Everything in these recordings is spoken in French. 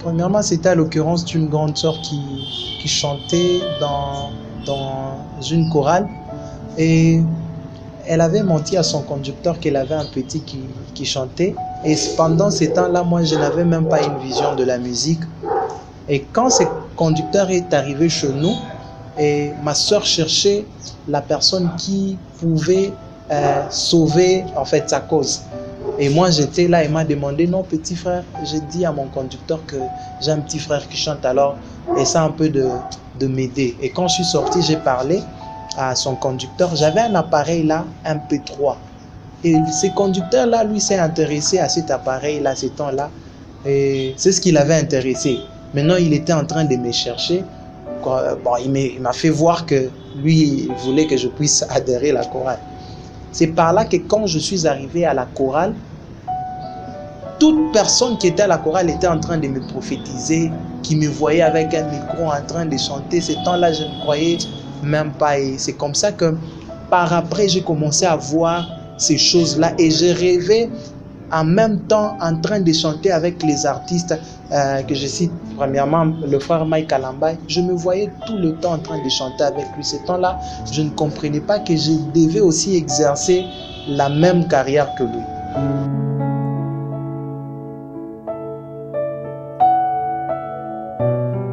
Premièrement, c'était à l'occurrence d'une grande sœur qui chantait dans une chorale et elle avait menti à son conducteur qu'elle avait un petit qui chantait. Et pendant ces temps-là, moi, je n'avais même pas une vision de la musique. Et quand ce conducteur est arrivé chez nous, et ma sœur cherchait la personne qui pouvait sauver en fait sa cause. Et moi j'étais là, il m'a demandé, non petit frère, j'ai dit à mon conducteur que j'ai un petit frère qui chante, alors essaie un peu de m'aider. Et quand je suis sorti, j'ai parlé à son conducteur, j'avais un appareil là, un P3. Et ce conducteur là, lui s'est intéressé à cet appareil là, ces temps-là. Et c'est ce qui l'avait intéressé. Maintenant il était en train de me chercher. Bon, il m'a fait voir que lui, il voulait que je puisse adhérer à la chorale. C'est par là que quand je suis arrivé à la chorale, toute personne qui était à la chorale était en train de me prophétiser, qui me voyait avec un micro en train de chanter. Ces temps-là, je ne croyais même pas. Et c'est comme ça que par après, j'ai commencé à voir ces choses-là et j'ai rêvé en même temps en train de chanter avec les artistes que je cite, premièrement le frère Mike Alambay. Je me voyais tout le temps en train de chanter avec lui. Ce temps-là, je ne comprenais pas que je devais aussi exercer la même carrière que lui.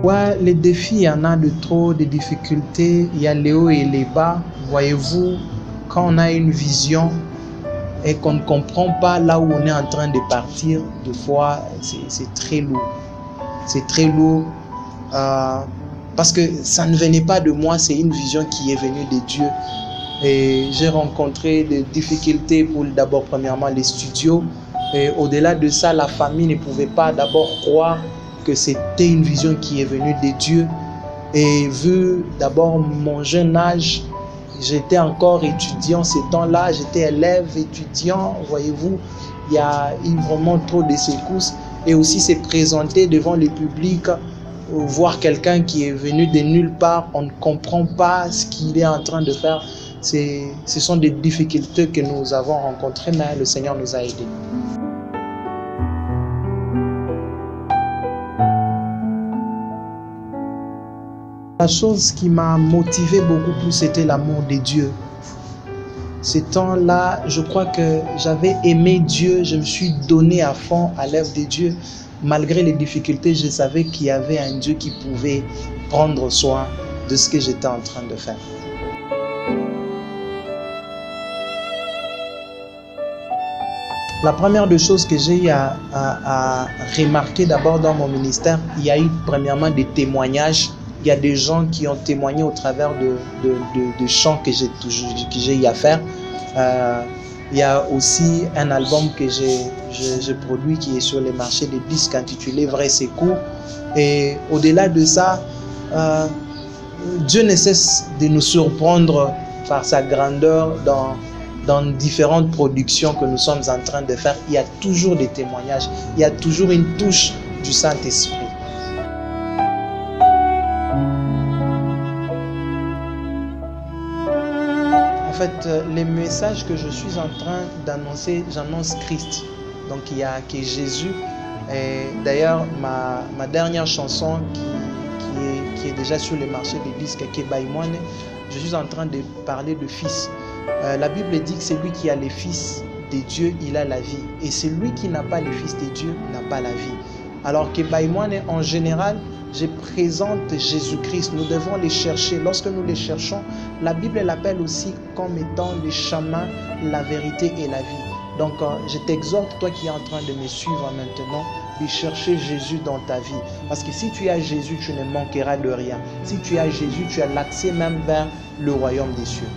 Ouais, les défis, il y en a de trop, des difficultés, il y a les hauts et les bas. Voyez-vous, quand on a une vision et qu'on ne comprend pas là où on est en train de partir, des fois, c'est très lourd. C'est très lourd parce que ça ne venait pas de moi, c'est une vision qui est venue de Dieu. Et j'ai rencontré des difficultés pour d'abord, premièrement, les studios. Et au-delà de ça, la famille ne pouvait pas d'abord croire que c'était une vision qui est venue de Dieu. Et vu d'abord mon jeune âge, j'étais encore étudiant ces temps-là, j'étais élève, étudiant, voyez-vous, il y a eu vraiment trop de secousses. Et aussi se présenter devant le public, voir quelqu'un qui est venu de nulle part, on ne comprend pas ce qu'il est en train de faire. Ce sont des difficultés que nous avons rencontrées, mais le Seigneur nous a aidés. La chose qui m'a motivé beaucoup plus, c'était l'amour de Dieu. Ces temps-là, je crois que j'avais aimé Dieu, je me suis donné à fond à l'œuvre de Dieu. Malgré les difficultés, je savais qu'il y avait un Dieu qui pouvait prendre soin de ce que j'étais en train de faire. La première des choses que j'ai eu à remarquer d'abord dans mon ministère, il y a eu premièrement des témoignages. Il y a des gens qui ont témoigné au travers de chants que j'ai eu à faire. Il y a aussi un album que j'ai produit qui est sur les marchés des disques intitulé Vrai Secours. Et au-delà de ça, Dieu ne cesse de nous surprendre par sa grandeur dans différentes productions que nous sommes en train de faire. Il y a toujours des témoignages, il y a toujours une touche du Saint-Esprit. En fait, les messages que je suis en train d'annoncer, j'annonce Christ. Donc il y a que Jésus. Et d'ailleurs, ma dernière chanson qui est déjà sur le marché des disques, qui est Baïmoine, je suis en train de parler de fils. La Bible dit que celui qui a les fils de Dieu, il a la vie. Et celui qui n'a pas les fils de Dieu n'a pas la vie. Alors que Baïmoine, en général, je présente Jésus-Christ. Nous devons les chercher. Lorsque nous les cherchons, la Bible l'appelle aussi comme étant le chemin, la vérité et la vie. Donc, je t'exhorte, toi qui es en train de me suivre maintenant, de chercher Jésus dans ta vie. Parce que si tu as Jésus, tu ne manqueras de rien. Si tu as Jésus, tu as l'accès même vers le royaume des cieux.